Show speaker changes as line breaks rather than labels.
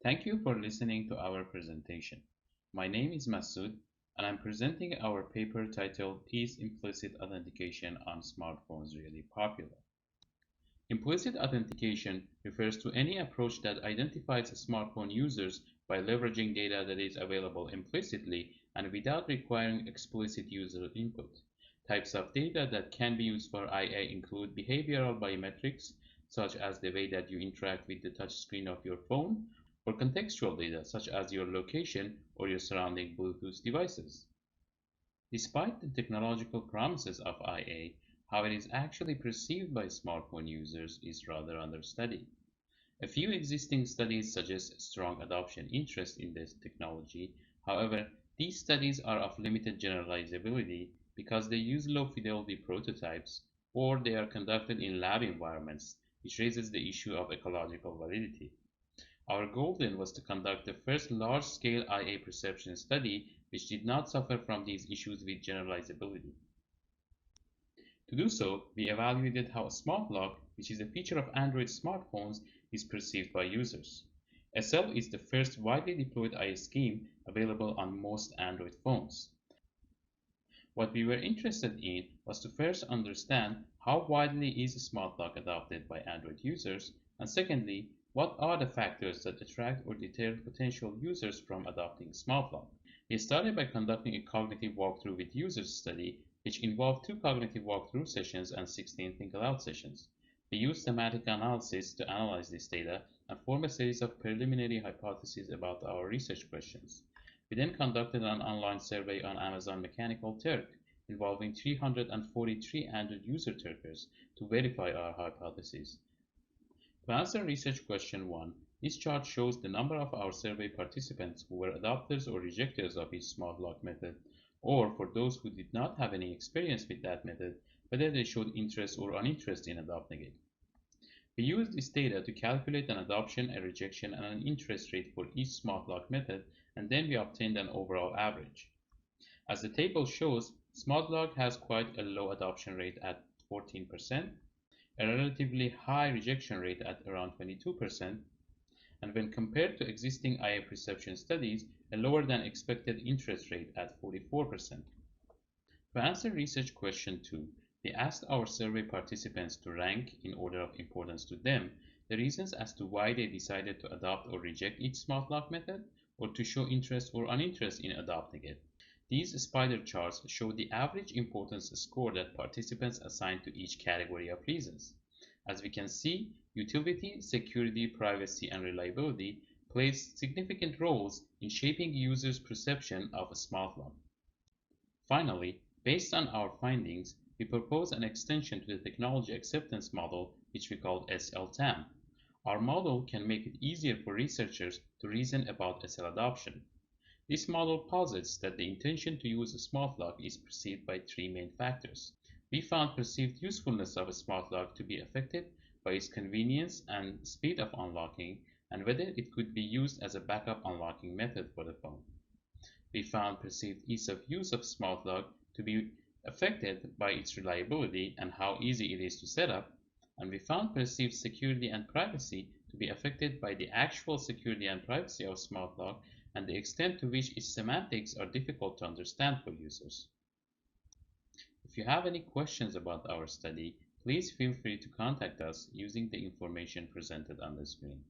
Thank you for listening to our presentation. My name is Masood, and I'm presenting our paper titled Is Implicit Authentication on Smartphones Really Popular? Implicit authentication refers to any approach that identifies smartphone users by leveraging data that is available implicitly and without requiring explicit user input. Types of data that can be used for IA include behavioral biometrics, such as the way that you interact with the touchscreen of your phone, or contextual data, such as your location or your surrounding Bluetooth devices. Despite the technological promises of IA, how it is actually perceived by smartphone users is rather under study. A few existing studies suggest strong adoption interest in this technology. However, these studies are of limited generalizability because they use low-fidelity prototypes or they are conducted in lab environments, which raises the issue of ecological validity. Our goal then was to conduct the first large-scale IA perception study which did not suffer from these issues with generalizability. To do so, we evaluated how a smart lock, which is a feature of Android smartphones, is perceived by users. SL is the first widely deployed IA scheme available on most Android phones. What we were interested in was to first understand how widely is smart lock adopted by Android users, and secondly, what are the factors that attract or deter potential users from adopting smart lock. We started by conducting a cognitive walkthrough with users study, which involved 2 cognitive walkthrough sessions and 16 think-aloud sessions. We used semantic analysis to analyze this data and form a series of preliminary hypotheses about our research questions. We then conducted an online survey on Amazon Mechanical Turk involving 343 Android user Turkers to verify our hypotheses. To answer research question 1, this chart shows the number of our survey participants who were adopters or rejectors of each smart lock method, or for those who did not have any experience with that method, whether they showed interest or uninterest in adopting it. We used this data to calculate an adoption, a rejection, and an interest rate for each smart lock method, and then we obtained an overall average. As the table shows, smart lock has quite a low adoption rate at 14%, a relatively high rejection rate at around 22%, and when compared to existing IA perception studies, a lower than expected interest rate at 44%. To answer research question 2, we asked our survey participants to rank, in order of importance to them, the reasons as to why they decided to adopt or reject each smart lock method, or to show interest or uninterest in adopting it. These spider charts show the average importance score that participants assigned to each category of reasons. As we can see, utility, security, privacy, and reliability plays significant roles in shaping users' perception of a smart lock. Finally, based on our findings, we propose an extension to the technology acceptance model, which we call SLTAM. Our model can make it easier for researchers to reason about SL adoption. This model posits that the intention to use a smart lock is perceived by 3 main factors. We found perceived usefulness of a smart lock to be affected by its convenience and speed of unlocking, and whether it could be used as a backup unlocking method for the phone. We found perceived ease of use of smart lock to be affected by its reliability and how easy it is to set up, and we found perceived security and privacy to be affected by the actual security and privacy of smart lock and the extent to which its semantics are difficult to understand for users. If you have any questions about our study, please feel free to contact us using the information presented on the screen.